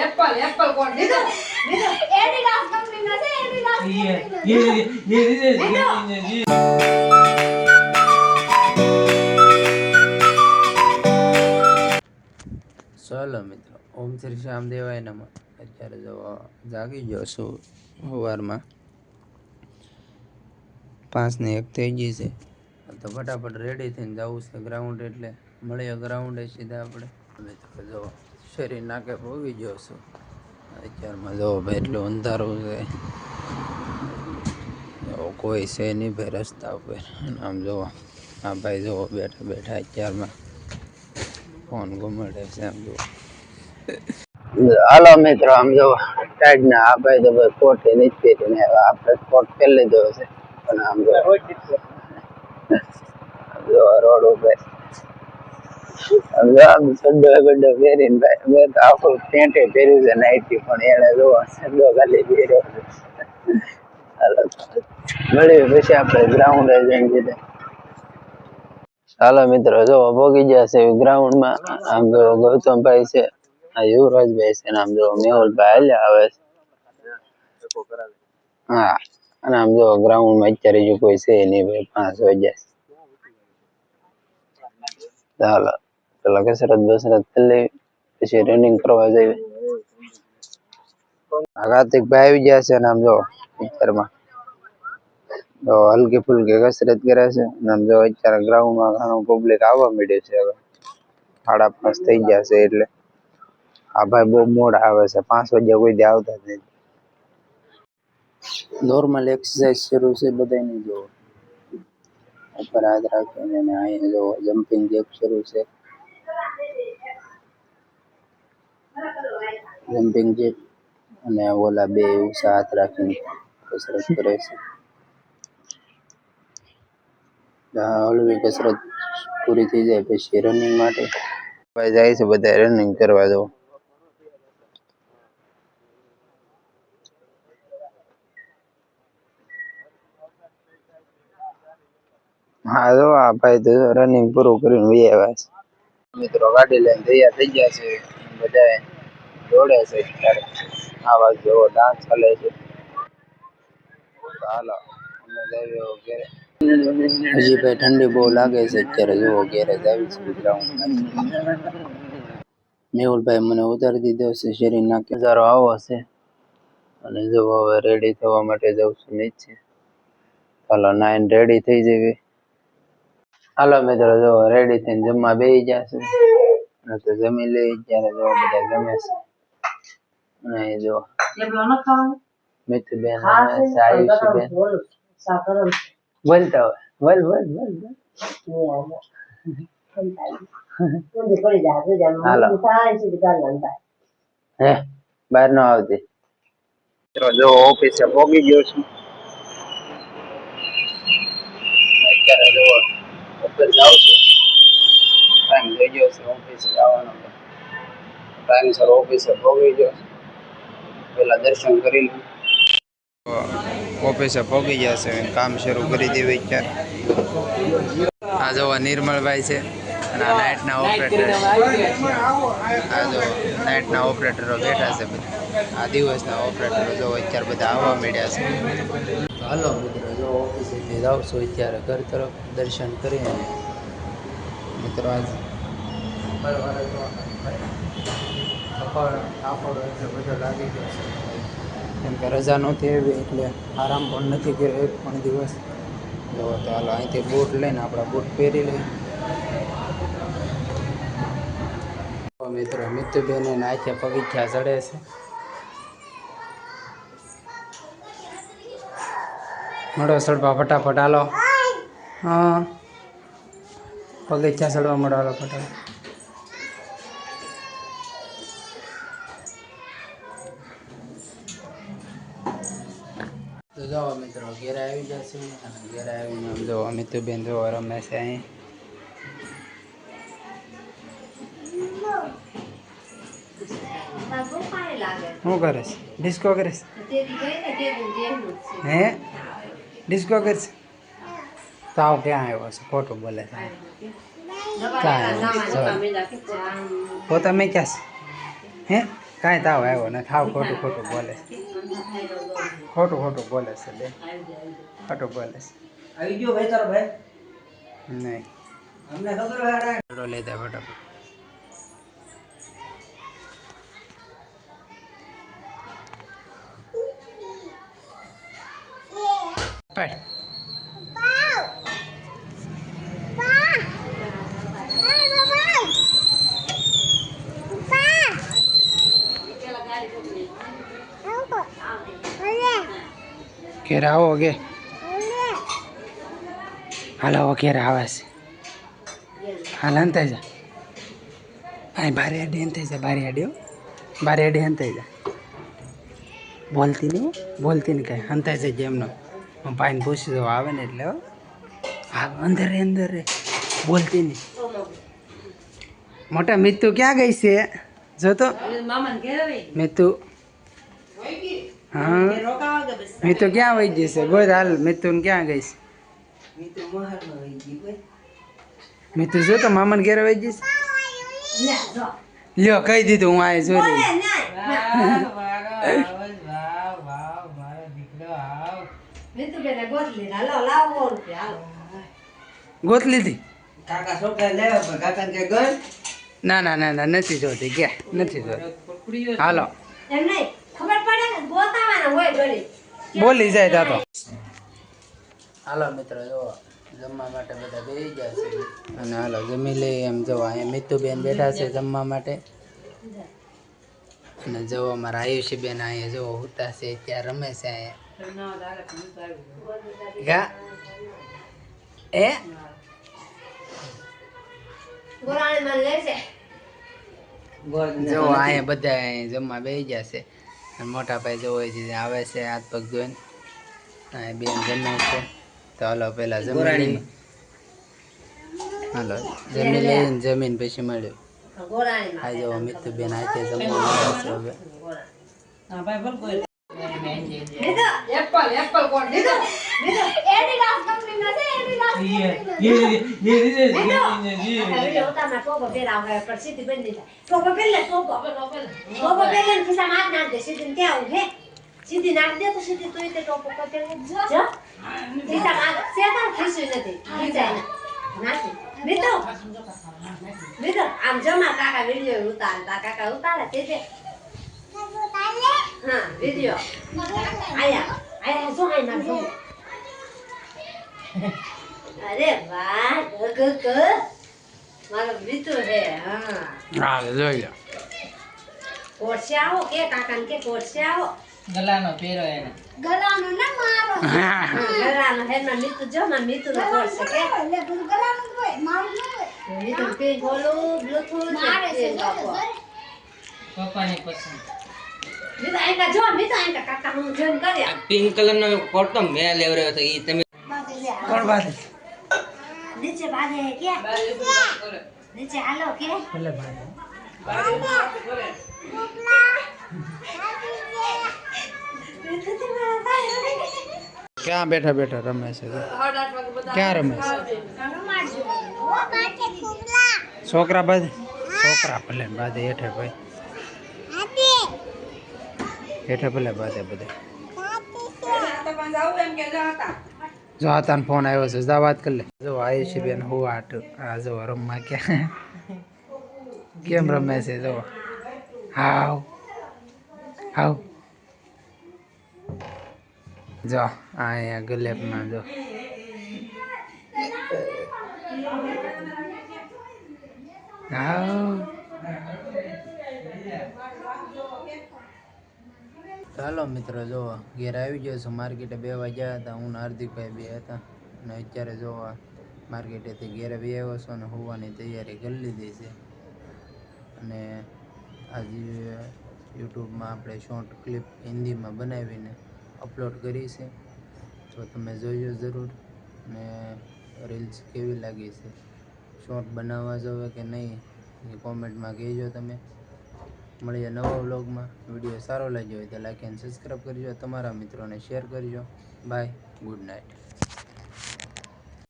Apple कौन देखो Adidas company ना से एडिडास ये ચાલો મિત્રો ઓમ શ્રી શ્યામ દેવાય નમઃ. અત્યારે જો જાગી ગયો છું સવારમાં 5:01 થઈ ગઈ છે તો ફટાફટ રેડી થઈને જવું છે ગ્રાઉન્ડ. એટલે મળીએ ગ્રાઉન્ડે સીધા આપણે. મિત્રો જો શરીર નાકે પોગી ગયો છું અત્યારમાં. જો ભાઈ એટલું અંધારું છે, કોઈ છે નહીં ભાઈ રસ્તા ઉપર. આમ જો આ ભાઈ જો બેઠા બેઠા અત્યારમાં ફોન ઘુમાડે છે. આમ જો હાલો મિત્રો, આમ જો ટાઈડ ના આ ભાઈ તો ભાઈ કોટ નથી પહેરીને આપણે કોટ પહેરી લીધો છે. પણ આમ જો રોડ ઉપર આમ સડ્ડો ગડ્ડો પહેરીને ભાઈ મેં તો આખું પેન્ટે પહેર્યું છે નાઈટી, પણ એને જો સડ્ડો ખાલી પહેર્યો છે. હાલો મળીએ પછી આપણે ગ્રાઉન્ડ જઈને જઈએ. હાલો મિત્રો, જો ભોગી ગયા છે ગ્રાઉન્ડમાં. આમ જો ગૌતમભાઈ છે, આ યુવરાજભાઈ છે, આમ જો મેહુલભાઈ હાલ્યા આવે છે. હા, અને આમ જો ગ્રાઉન્ડમાં અત્યારે જો કોઈ છે નહીં ભાઈ, 5 વાગ્યા. ચાલો પેલા કસરત બસરત કરી લઈએ પછી રનિંગ કરવા જઈએ. કાર્તિકભાઈ આવી ગયા છે ને આમ જો અત્યારમાં તો હલકી ફુલકી કસરત કરે છે. આમ જો અત્યારે ગ્રાઉન્ડમાં ઘણું પબ્લિક આવવા માંડ્યું છે. હવે 5:30 થઈ ગયા છે એટલે આ ભાઈ બહુ મોડા આવે છે. 5 વાગ્યા કોઈ દી આવતા જ નથી. નોર્મલ એક્સરસાઇઝ શરૂ છે બધાની. જો ઉપર હાથ રાખીને અને અહીંયા જો જમ્પિંગ જેક શરૂ છે. જમ્પિંગ જેક અને ઓલા બે ઊંચા હાથ રાખીને કસરત કરે છે. હળવી કસરત પૂરી થઈ જાય પછી રનિંગ માટે ભાઈ જાય છે બધા રનિંગ કરવા. દો હા જો આ ભાઈ તો રનિંગ પૂરું કરીને વહી આવ્યા છે. મિત્રો ગાડી લઈને તૈયાર થઈ ગયા છે, બધા દોડે છે. આવા જેવો ડાન્સ ચાલે છે. હાલો અમે જઈએ ઘેરે. હજી ભાઈ ઠંડી બહુ લાગે છે અત્યારે. જુઓ ઘેરે જાવી છે ગ્રાઉન્ડમાં. મેહુલભાઈ મને ઉતારી દીધો છે. શરીર નાખે નજારો આવો છે. અને જો હવે રેડી થવા માટે જઉં છું નીચે. હાલો 9 રેડી થઈ જવી. હાલો મિત્રો, જો રેડી થઈને જમવા બેસી ગયા છે. અને તો જમી લઈ. ત્યારે જો બધા જમે છે. અને જો મિતુબેન આયુષબેન બોલતા હોય બોલ બોલ બોલ. હાલો હે બહાર ન આવતી. જો ઓફિસે પહોંચી ગયો છું. અત્યારે જો ઓફિસ જાઉં છું. ટાઈમ થઈ ગયો છે ઓફિસે જવાનો. ટાઈમસર ઓફિસે પહોંચી ગયો છું. પેલા દર્શન કરી લઉં. ઓફિસે પહોંચી ગયા છે, કામ શરૂ કરી દેવું અત્યારે. આ જો નિર્મળભાઈ છે અને આ નાઇટના ઓપરેટર. આ જો નાઇટના ઓપરેટરો બેઠા છે બધા. આ દિવસના ઓપરેટરો જો અત્યારે બધા આવવા માંડ્યા છે. હાલો મિત્રો, જો ઓફિસેથી જાઉં છું અત્યારે ઘર તરફ. દર્શન કરીને મિત્રો આજ કાપડ એટલે બધો લાગી ગયો છે. કેમ કે રજા નહોતી એવી એટલે આરામ પણ નથી કર્યો એક પણ દિવસ. જો તો હાલો અહીંથી બૂટ લઈને આપણા બૂટ પહેરી લઈએ. મિત્રો મિતુબેન નાખે પગથિયા ચડે છે. મળો ચડવા ફટાફટ. હાલો હા પગથિયા ચડવા મળો. હાલો ફટાફટ. તો જાઓ મિત્રો ઘેરે આવી જશે. અને ઘેરે આવીને આમ જો મિતુબેન જો રમે છે અહીં. શું કરે છે? ડિસ્કો કરે છે? હે ડિસ્કો કરે છે? તાવ ક્યાં આવ્યો છે? ખોટું બોલે છે. ક્યાં આવ્યો? પોતા મેં ક્યાં છે? હે કાંઈ તાવ આવ્યો ને થાવ ખોટું ખોટું બોલે ખોટું ખોટું બોલે છે બે ખોટું બોલે છે આવી ગયો ભાઈ તારો ભાઈ નહીં અમને ખબર હોય ફોટો લેતા ફટાફટ પાડ ઘેર આવો કે હાલ આવો ઘેર આવે છે હાલ હંતાઈ જા અહીં બારે અડી હંતાઈ જા બારે અડ્યો બારે અડી હંતાઈ જા બોલતી નહીં કાંઈ હંતાઈ જાય જેમનો હું ભાઈને પૂછી દઉં આવે ને એટલે હા અંદર રે બોલતી નહીં મોટા મિત્તુ ક્યાં ગઈ છે જોતો મિત્તુ હા મિત્તુ ક્યાં વહી જશે બોલ હાલ મિત્તુને ક્યાં ગઈ છે મિત્તુ જો તો મામાને ઘેર વહી જશે લ્યો કહી દીધું હું આ જોઈ રહી ગોત લીધી કાકા છોકરા લેવા પણ કાકા કે ગણ ના ના ના ના નથી જોતી ગયા નથી જોતી હાલો એમ નહીં ખબર પડે ને ગોતાવાના હોય ગળી બોલી જાય તા તો હાલો મિત્રો જો જમવા માટે બધા બેસી ગયા છે અને હાલો જમી લઈ એમ જો અહીંયા મિત્તુબેન બેઠા છે જમવા માટે અને જો અમારા આયુષીબેન અહીંયા જો હોતા છે ત્યાં રમે છે અહીંયા ગા એ ગોરાણી માં લે છે જો અહીંયા બધા અહીંયા જમવા બેસી ગયા છે અને મોટા ભાઈ જો હોય છે આવે છે હાથ પગ ધોઈને અહીંયા બેન જમે છે તો હાલો પેલા જમી લઈએ હાલો જમી લઈને જમીન પછી મળ્યું ગોરાણી માં આ જો મિત્તુબેન હાથે જમવા છે હવે હા ભાઈ બોલ કોઈ દીધો એપલ કોણ દીધો એડી લાસ્ટ કંપની ના છે એડી લાસ્ટ કંપની હોતા ના ટોપો પેલા આવે પર સીધી બંધ થઈ ટોપો પેલે ટોપો પેલે ખિસ્સા માં નાખ દે સીધી કે આવું હે સીધી નાખ દે તો સીધી તું તે ટોપો પકડે જો ખિસ્સા માં સેતા ખિસ્સું નથી ખીચાય નાખી દીધો આમ જમા કાકા વિડિયો ઉતારતા કાકા ઉતારે તે હા વિડિયો આયા જો આઈ ના જો અરે વાહ ગગ મારો વિતુ હે હા હા જોઈ લો કોરસ્યાઓ કે કાકાને કે કોરસ્યાઓ ગલાનો પેરો એને ગલાનો ન મારો ગલાનો હે ના મિતુ જો ના મિતુ ના કોરસે કે એટલે બધું ગલાનો હોય મારું ન હોય મિતુ પે બોલો બ્લૂટૂથ મારે છે પપ્પાની પસંદ મિતુ આઈકા જો મિતુ આઈકા કાકા હું જોન કર્યા પિંક કલરનો કોટ મેં લેવર્યો હતો ઈ તમે કોણ બાદ નીચે બાંધે હે કે નીચે હાલો કે ભલે બાદ ક્યાં બેઠા બેઠા રમે છે ક્યાં રમે છે છોકરા બાદ છોકરા ભલે બાદે હેઠે ભાઈ હેઠે ભલે બાદે બધે જો હાથાનો ફોન આવ્યો છે જા વાત કરી લે જો આયુષી બેન હું આટ આ જો રમવા ક્યાં કેમ રમે છે જો હાવ હાવ જો અહીંયા ગલેપમાં જો હાવ ચાલો મિત્રો જો ઘેર આવી ગયો છું માર્કેટે 2 વાગ્યા હતા હું હાર્દિકભાઈ બે હતા અને અત્યારે જો માર્કેટેથી ઘેરે બી આવ્યો છું અને હોવાની તૈયારી કરી લીધી છે અને આજે યુટ્યુબમાં આપણે શોર્ટ ક્લિપ હિન્દીમાં બનાવીને અપલોડ કરી છે તો તમે જોઈજો જરૂર અને રીલ્સ કેવી લાગી છે શોર્ટ બનાવવા જોવે કે નહીં એ કોમેન્ટમાં કહેજો તમે મળીએ નવા વ્લોગમાં વિડીયો સારો લાગ્યો હોય તો લાઈક એન્ડ સબસ્ક્રાઈબ કરજો તમારા મિત્રોને શેર કરજો બાય ગુડ નાઇટ